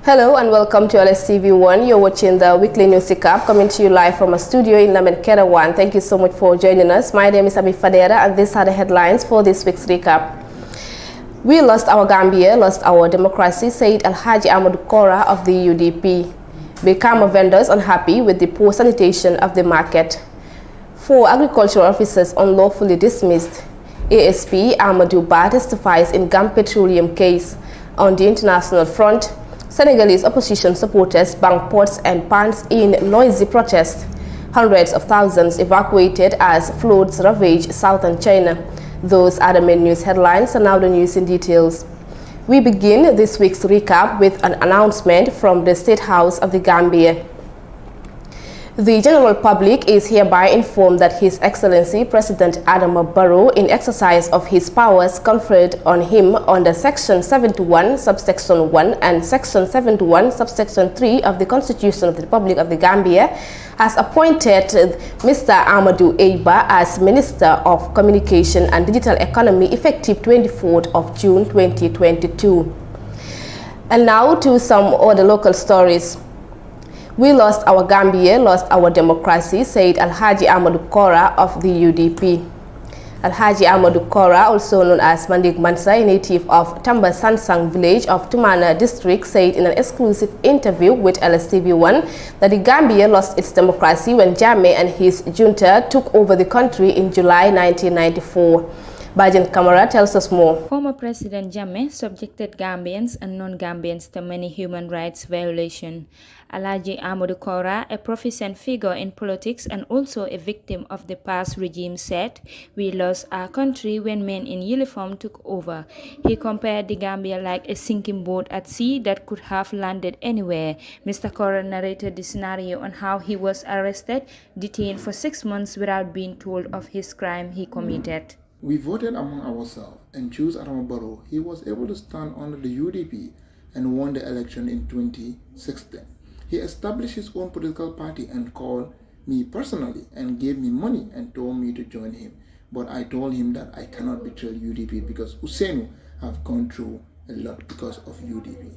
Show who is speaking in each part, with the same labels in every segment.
Speaker 1: Hello and welcome to LSTV1. You're watching the weekly news recap coming to you live from a studio in Lamin Kerawan. Thank you so much for joining us. My name is Amie Fadera and these are the headlines for this week's recap. We lost our Gambia, lost our democracy, said Alhaji Amadou Kora of the UDP. Brickham vendors unhappy with the poor sanitation of the market. 4 agricultural officers unlawfully dismissed. ASP Amadou Ba testifies in Gam Petroleum case. On the international front, Senegalese opposition supporters bang pots and pans in noisy protest. Hundreds of thousands evacuated as floods ravage southern China. Those are the main news headlines, and now the news in details. We begin this week's recap with an announcement from the State House of the Gambia. The general public is hereby informed that His Excellency President Adama Barrow, in exercise of his powers conferred on him under Section 71, Subsection 1 and Section 71, Subsection 3 of the Constitution of the Republic of the Gambia, has appointed Mr. Amadou Eiba as Minister of Communication and Digital Economy effective 24th of June 2022. And now to some other local stories. We lost our Gambia, lost our democracy, said Alhaji Amadou Kora of the UDP. Alhaji Amadou Kora, also known as Mandik Mansa, a native of Tamba Sansang village of Tumana district, said in an exclusive interview with LSTV1 that the Gambia lost its democracy when Jammeh and his junta took over the country in July 1994. Bajan Kamara tells us more.
Speaker 2: Former President Jammeh subjected Gambians and non-Gambians to many human rights violations. Alhaji Amadou Kora, a proficient figure in politics and also a victim of the past regime, said, "We lost our country when men in uniform took over." He compared the Gambia like a sinking boat at sea that could have landed anywhere. Mr. Kora narrated the scenario on how he was arrested, detained for 6 months without being told of his crime he committed.
Speaker 3: We voted among ourselves and chose Adama Barrow. He was able to stand under the UDP and won the election in 2016. He established his own political party and called me personally and gave me money and told me to join him. But I told him that I cannot betray UDP because Usenu have gone through a lot because of UDP.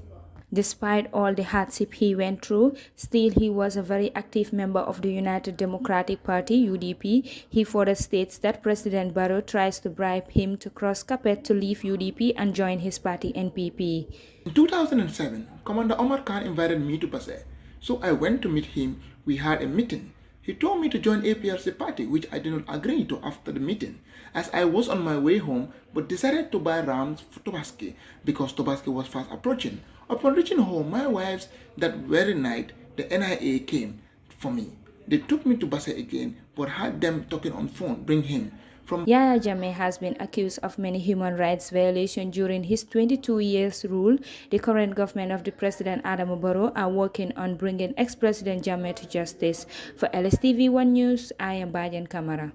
Speaker 2: Despite all the hardship he went through, still he was a very active member of the United Democratic Party, UDP. He further states that President Barrow tries to bribe him to cross carpet to leave UDP and join his party NPP.
Speaker 3: In 2007, Commander Omar Khan invited me to Basse, so I went to meet him. We had a meeting. He told me to join APRC party, which I did not agree to after the meeting, as I was on my way home but decided to buy rams for Tobaski because Tobaski was fast approaching. Upon reaching home, my wives, that very night, the NIA came for me. They took me to Basse again, but had them talking on phone, bring him.
Speaker 2: Yahya Jammeh has been accused of many human rights violations during his 22 years rule. The current government of the President Adama Barrow are working on bringing ex-President Jammeh to justice. For LSTV1 News, I am Bajan Kamara.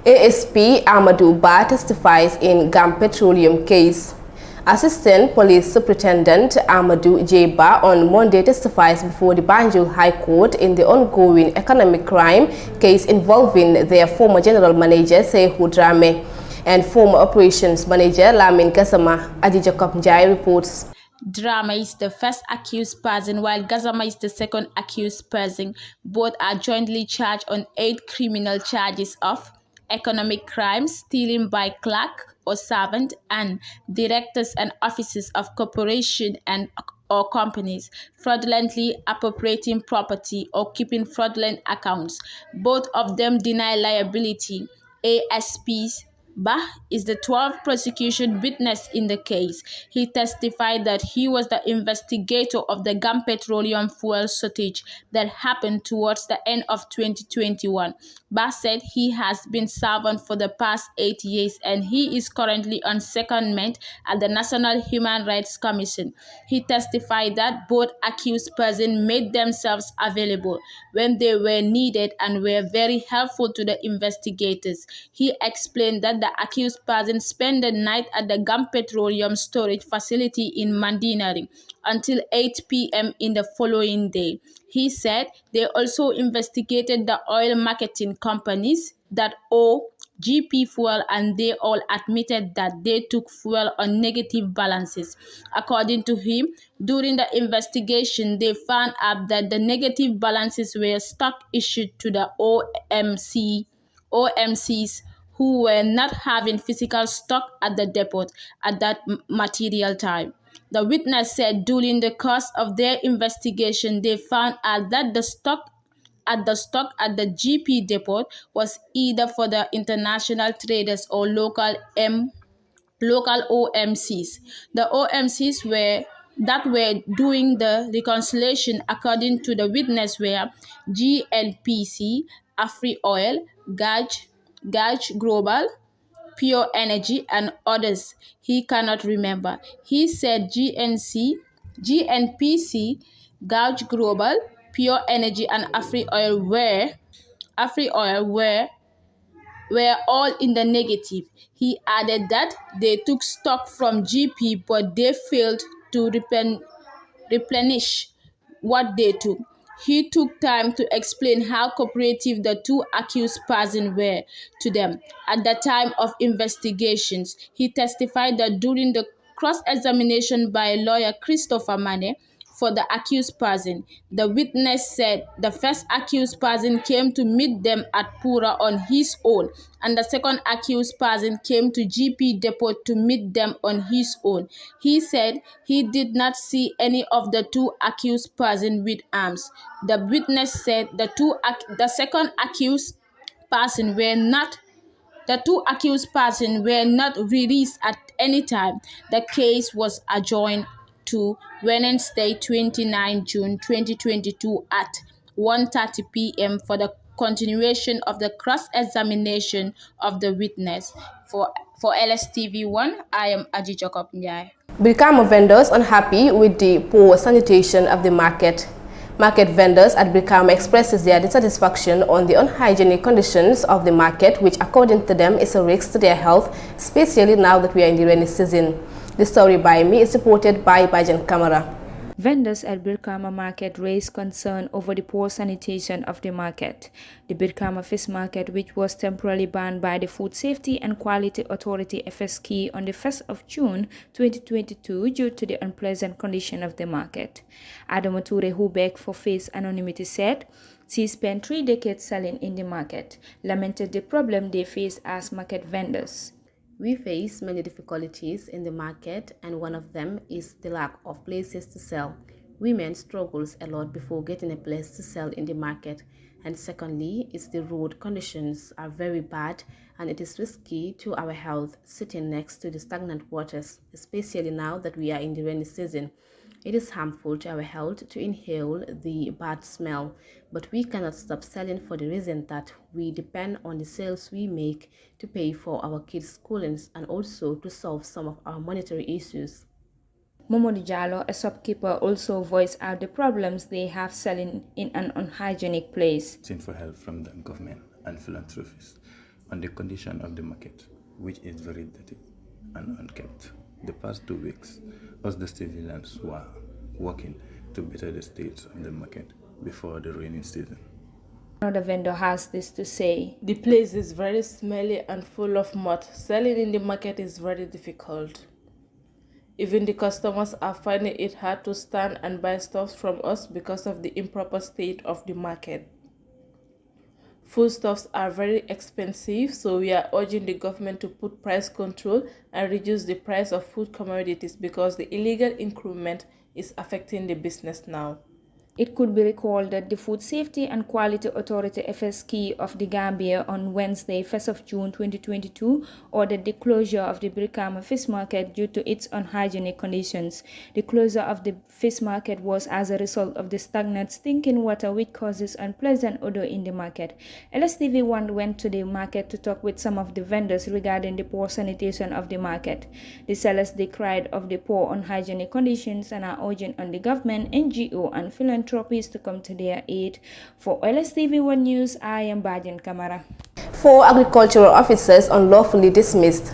Speaker 1: ASP Amadou Ba testifies in Gam Petroleum case. Assistant Police Superintendent Amadou J. Ba on Monday testifies before the Banjul High Court in the ongoing economic crime case involving their former General Manager Sehu Drame and former Operations Manager Lamin Gassama. Adi Jacob Njai reports.
Speaker 4: Drama is the first accused person, while Gassama is the second accused person. Both are jointly charged on 8 criminal charges of economic crimes, stealing by clerk or servant, and directors and officers of corporation and or companies, fraudulently appropriating property or keeping fraudulent accounts. Both of them deny liability. ASP's Ba is the 12th prosecution witness in the case. He testified that he was the investigator of the Gam petroleum fuel shortage that happened towards the end of 2021. Ba said he has been servant for the past 8 years and he is currently on secondment at the National Human Rights Commission. He testified that both accused persons made themselves available when they were needed and were very helpful to the investigators. He explained that the accused person spent the night at the Gam petroleum storage facility in Mandinari until 8 p.m. in the following day. He said they also investigated the oil marketing companies that owe GP fuel, and they all admitted that they took fuel on negative balances. According to him, during the investigation, they found out that the negative balances were stock issued to the OMCs who were not having physical stock at the depot at that material time. The witness said during the course of their investigation, they found out that the stock at the GP depot was either for the international traders or local OMCs. The OMCs were doing the reconciliation, according to the witness, were GNPC, Afri Oil, Gage Global, Pure Energy, and others he cannot remember. He said GNPC, Gauge Global, Pure Energy, and Afri Oil were all in the negative. He added that they took stock from GP, but they failed to replenish what they took. He took time to explain how cooperative the two accused persons were to them. At the time of investigations, he testified that during the cross-examination by lawyer Christopher Mane for the accused person, the witness said the first accused person came to meet them at Pura on his own, and the second accused person came to GP depot to meet them on his own. He said he did not see any of the two accused persons with arms. The witness said the second accused person were not The two accused persons were not released at any time. The case was adjourned to Wednesday, 29 June 2022 at 1:30 p.m. for the continuation of the cross-examination of the witness. For LSTV1, I am Aji Jacob Njai.
Speaker 1: Brickham vendors unhappy with the poor sanitation of the market. Market vendors at Brickham expresses their dissatisfaction on the unhygienic conditions of the market, which according to them is a risk to their health, especially now that we are in the rainy season. The story by me is reported by Bajan Kamara.
Speaker 2: Vendors at Brickham Market raised concern over the poor sanitation of the market. The Brickham Fish Market, which was temporarily banned by the Food Safety and Quality Authority FSQ on the 1st of June 2022 due to the unpleasant condition of the market. Adam Mature, who begged for face anonymity, said she spent 3 decades selling in the market, lamented the problem they face as market vendors.
Speaker 1: We face many difficulties in the market, and one of them is the lack of places to sell. Women struggles a lot before getting a place to sell in the market. And secondly, is the road conditions are very bad, and it is risky to our health sitting next to the stagnant waters, especially now that we are in the rainy season. It is harmful to our health to inhale the bad smell, but we cannot stop selling for the reason that we depend on the sales we make to pay for our kids' schoolings and also to solve some of our monetary issues.
Speaker 2: Momodu Jallo, a shopkeeper, also voiced out the problems they have selling in an unhygienic place.
Speaker 5: For help from the government and philanthropists on the condition of the market, which is very dirty and unkept. The past 2 weeks, us the civilians were working to better the state of the market before the rainy season.
Speaker 2: Another vendor has this to say.
Speaker 6: The place is very smelly and full of mud. Selling in the market is very difficult. Even the customers are finding it hard to stand and buy stuff from us because of the improper state of the market. Foodstuffs are very expensive, so we are urging the government to put price control and reduce the price of food commodities because the illegal increment is affecting the business now.
Speaker 2: It could be recalled that the Food Safety and Quality Authority FSQ of the Gambia on Wednesday, 1st of June 2022, ordered the closure of the Brickham Fish Market due to its unhygienic conditions. The closure of the fish market was as a result of the stagnant, stinking water which causes unpleasant odor in the market. LSTV1 went to the market to talk with some of the vendors regarding the poor sanitation of the market. The sellers decried of the poor unhygienic conditions and are urging on the government, NGO, and philanthropists to come to their aid. For LSTV1 News, I am Bajan Kamara.
Speaker 1: 4 agricultural officers unlawfully dismissed.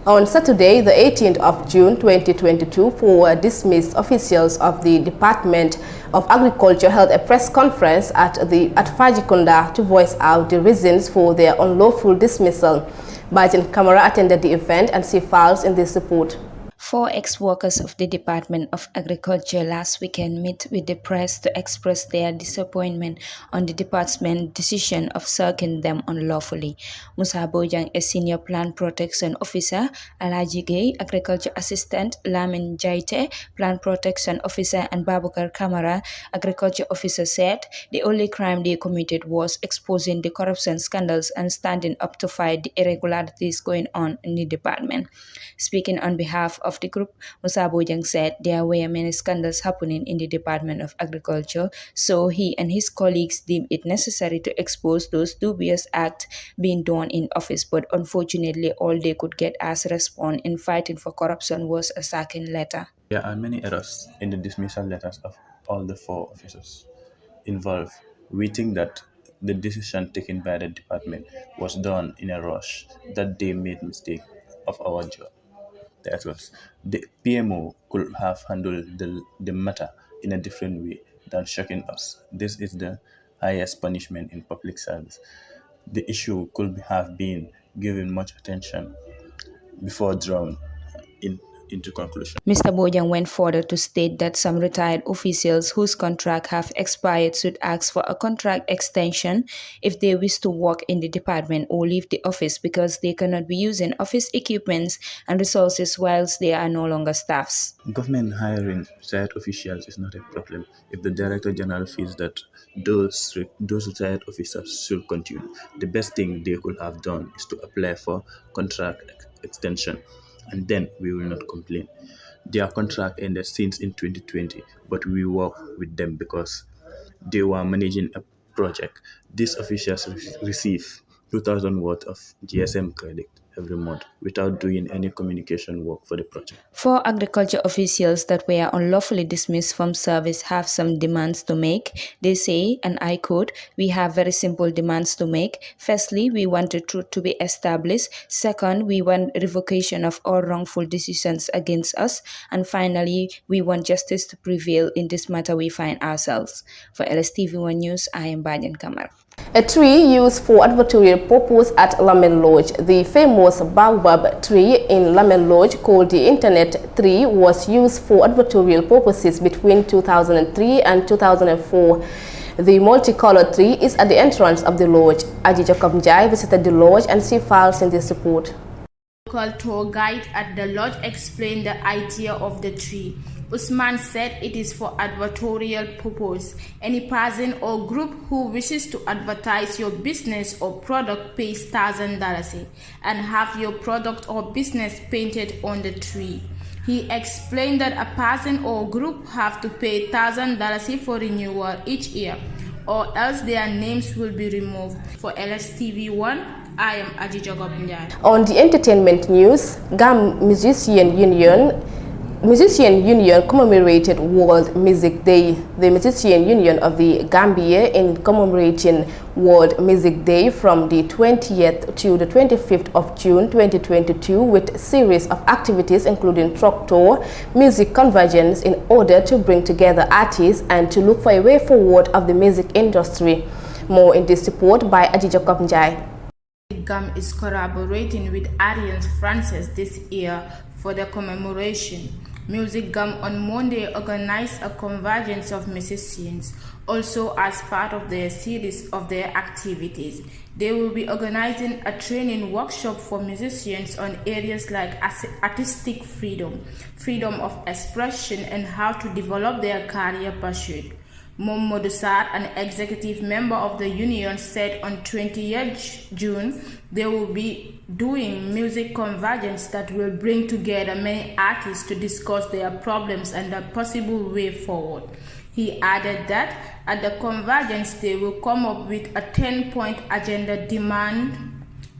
Speaker 1: On Saturday, the 18th of June 2022, four dismissed officials of the Department of Agriculture held a press conference at Fajikunda to voice out the reasons for their unlawful dismissal. Bajan Kamara attended the event and see files in this report.
Speaker 2: Four ex-workers of the Department of Agriculture last weekend met with the press to express their disappointment on the department's decision of sacking them unlawfully. Musa Bojang, a senior plant protection officer, Alaji Gay, agriculture assistant, Lamin Jaite, plant protection officer, and Babukar Kamara, agriculture officer, said the only crime they committed was exposing the corruption scandals and standing up to fight the irregularities going on in the department. Speaking on behalf of the group, Musa Bojang said there were many scandals happening in the Department of Agriculture, so he and his colleagues deemed it necessary to expose those dubious acts being done in office, but unfortunately all they could get as a response in fighting for corruption was a sacking letter.
Speaker 5: There are many errors in the dismissal letters of all the four officers involved. We think that the decision taken by the department was done in a rush, that they made mistake of our job. The PMO could have handled the matter in a different way than shocking us. This is the highest punishment in public service. The issue could have been given much attention before drawn into conclusion.
Speaker 2: Mr. Bojang went further to state that some retired officials whose contract have expired should ask for a contract extension if they wish to work in the department or leave the office, because they cannot be using office equipments and resources whilst they are no longer staffs.
Speaker 5: Government hiring retired officials is not a problem if the Director General feels that those retired officers should continue. The best thing they could have done is to apply for contract extension, and then we will not complain. Their contract ended since in 2020, but we work with them because they were managing a project. These officials receive 2,000 worth of GSM credit every month without doing any communication work for the project.
Speaker 2: Four agriculture officials that were unlawfully dismissed from service have some demands to make. They say, and I quote, "We have very simple demands to make. Firstly, we want the truth to be established. Second, we want revocation of all wrongful decisions against us. And finally, we want justice to prevail in this matter we find ourselves." For LSTV1 News, I am Bajan Kamar.
Speaker 1: A tree used for advertorial purpose at Lamen Lodge. The famous baobab tree in Lamen Lodge, called the Internet Tree, was used for advertorial purposes between 2003 and 2004. The multicolored tree is at the entrance of the lodge. Aji Jacob Njai visited the lodge and see files in this report.
Speaker 4: Local tour guide at the lodge explained the idea of the tree. Usman said it is for advertorial purpose. Any person or group who wishes to advertise your business or product pays $1,000 and have your product or business painted on the tree. He explained that a person or group have to pay $1,000 for renewal each year, or else their names will be removed. For LSTV1, I am Aji Jacob Njai.
Speaker 1: On the entertainment news, GAM Musician Union commemorated World Music Day. The Musician Union of the Gambia in commemorating World Music Day from the 20th to the 25th of June 2022 with a series of activities including truck tour, music convergence, in order to bring together artists and to look for a way forward of the music industry. More in this report by Aji Jacob Njai.
Speaker 4: GAM is collaborating with Alliance Francaise this year for the commemoration. Music GAM on Monday organized a convergence of musicians, also as part of their series of their activities. They will be organizing a training workshop for musicians on areas like artistic freedom, freedom of expression, and how to develop their career pursuit. Momo Sarr, an executive member of the union, said on 20th June they will be doing music convergence that will bring together many artists to discuss their problems and a possible way forward. He added that at the convergence they will come up with a 10-point agenda demand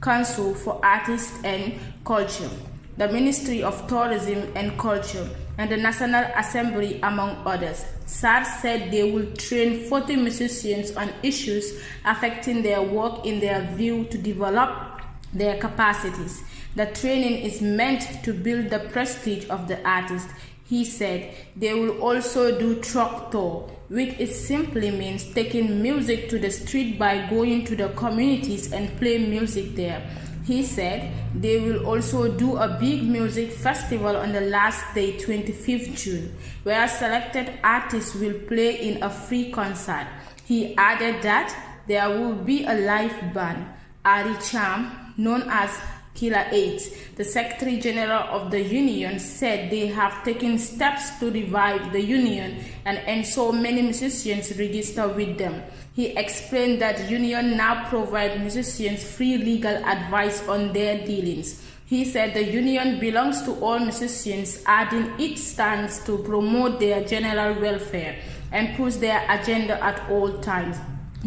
Speaker 4: council for artists and culture, the Ministry of Tourism and Culture, and the National Assembly, among others. Sarr said they will train 40 musicians on issues affecting their work in their view to develop their capacities. The training is meant to build the prestige of the artist. He said they will also do truck tour, which simply means taking music to the street by going to the communities and play music there. He said they will also do a big music festival on the last day, 25th June, where selected artists will play in a free concert. He added that there will be a live band. Ari Cham, known as Killer 8, the Secretary General of the union, said they have taken steps to revive the union and so many musicians register with them. He explained that the union now provides musicians free legal advice on their dealings. He said the union belongs to all musicians, adding it stands to promote their general welfare and push their agenda at all times.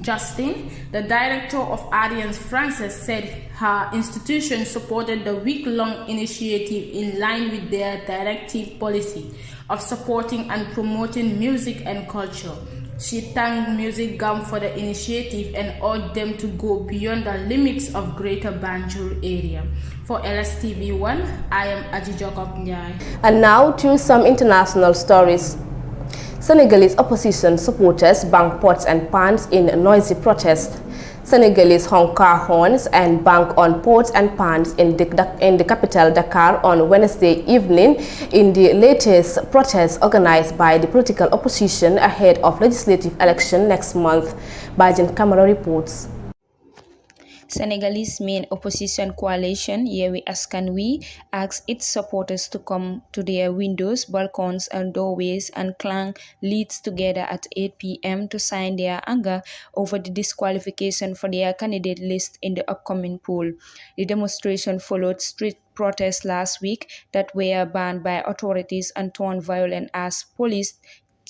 Speaker 4: Justin, the director of Alliance Francaise, said her institution supported the week-long initiative in line with their directive policy of supporting and promoting music and culture. She thanked Music Gum for the initiative and urged them to go beyond the limits of Greater Banjul area. For LSTV1, I am Aji Jacob Njai.
Speaker 1: And now to some international stories. Senegalese opposition supporters bang pots and pans in noisy protest. Senegalese honk car horns and bang on pots and pans in the capital Dakar on Wednesday evening in the latest protest organized by the political opposition ahead of legislative election next month. Bajan Camera reports.
Speaker 2: Senegalese main opposition coalition Yewwi Askan Wi asked its supporters to come to their windows, balcons and doorways and clang leads together at 8 p.m. to sign their anger over the disqualification for their candidate list in the upcoming poll. The demonstration followed street protests last week that were banned by authorities and turned violent as police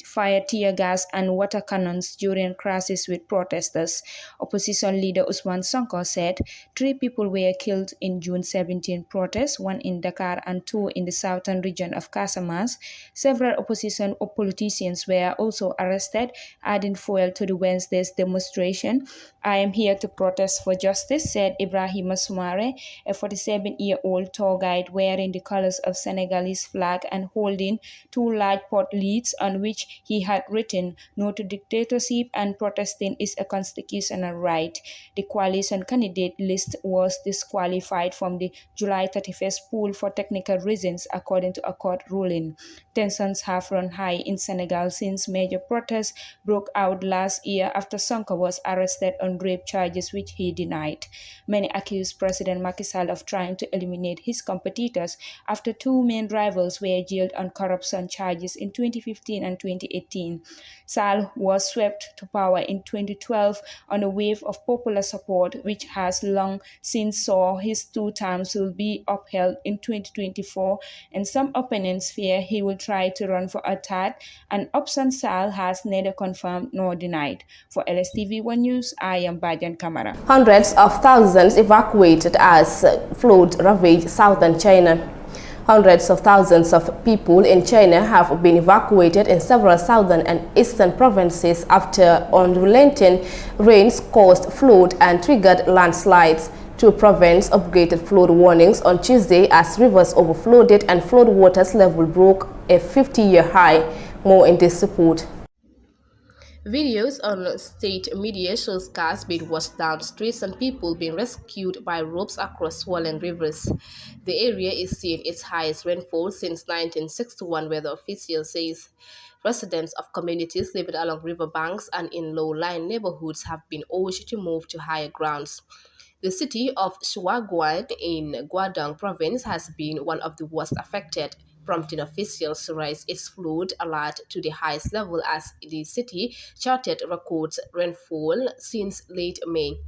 Speaker 2: fired tear gas and water cannons during clashes with protesters. Opposition leader Ousmane Sonko said 3 people were killed in June 17 protests, 1 in Dakar and 2 in the southern region of Casamance. Several opposition politicians were also arrested, adding fuel to the Wednesday's demonstration. I am here to protest for justice, said Ibrahima Soumaré, a 47-year-old tour guide wearing the colors of Senegalese flag and holding 2 large pot lids on which he had written, "No to dictatorship and protesting is a constitutional right." The coalition candidate list was disqualified from the July 31st poll for technical reasons, according to a court ruling. Tensions have run high in Senegal since major protests broke out last year after Sonko was arrested on rape charges which he denied. Many accused President Macky Sall of trying to eliminate his competitors after 2 main rivals were jailed on corruption charges in 2015 and 2018. Sall was swept to power in 2012 on a wave of popular support, which has long since saw his 2 terms will be upheld in 2024, and some opponents fear he will try to run for a 3rd, an option Sall has neither confirmed nor denied. For LSTV1 News, I am Bajan Kamara.
Speaker 1: Hundreds of thousands evacuated as flood ravaged southern China. Hundreds of thousands of people in China have been evacuated in several southern and eastern provinces after unrelenting rains caused flood and triggered landslides. 2 provinces upgraded flood warnings on Tuesday as rivers overflowed and flood waters level broke a 50-year high. More in this report. Videos on state media shows cars being washed down streets and people being rescued by ropes across swollen rivers. The area is seeing its highest rainfall since 1961, weather officials says. Residents of communities living along riverbanks and in low-lying neighborhoods have been urged to move to higher grounds. The city of Shuaguan in Guangdong province has been one of the worst affected, prompting officials to raise its flood alert to the highest level as the city charted records rainfall since late May.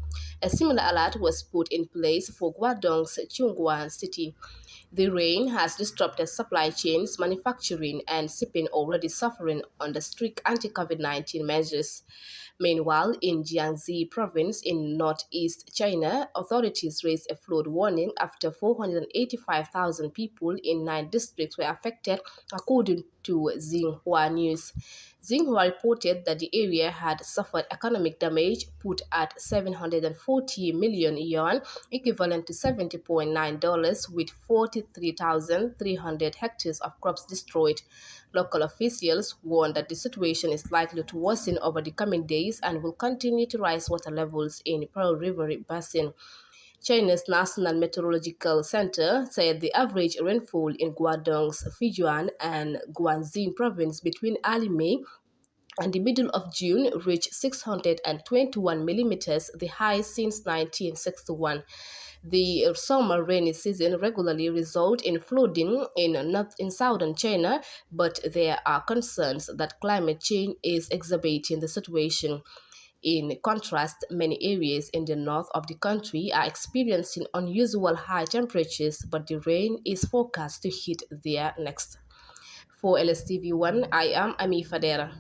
Speaker 1: A similar alert was put in place for Guangdong's Chongguan city. The rain has disrupted supply chains, manufacturing, and shipping already suffering under strict anti-COVID-19 measures. Meanwhile, in Jiangxi province in northeast China, authorities raised a flood warning after 485,000 people in 9 districts were affected, according to Xinhua News. Xinhua reported that the area had suffered economic damage put at 740 million yuan, equivalent to $70.9, with 43,300 hectares of crops destroyed. Local officials warn that the situation is likely to worsen over the coming days and will continue to rise water levels in the Pearl River Basin. China's National Meteorological Center said the average rainfall in Guangdong's Fujian and Guangxi province between early May and the middle of June reached 621 millimeters, the highest since 1961. The summer rainy season regularly results in flooding in southern China, but there are concerns that climate change is exacerbating the situation. In contrast, many areas in the north of the country are experiencing unusual high temperatures, but the rain is forecast to hit there next. For LSTV1, I am Amie Fadera.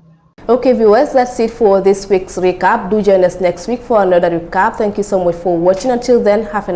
Speaker 1: Okay, viewers, that's it for this week's recap. Do join us next week for another recap. Thank you so much for watching. Until then, have a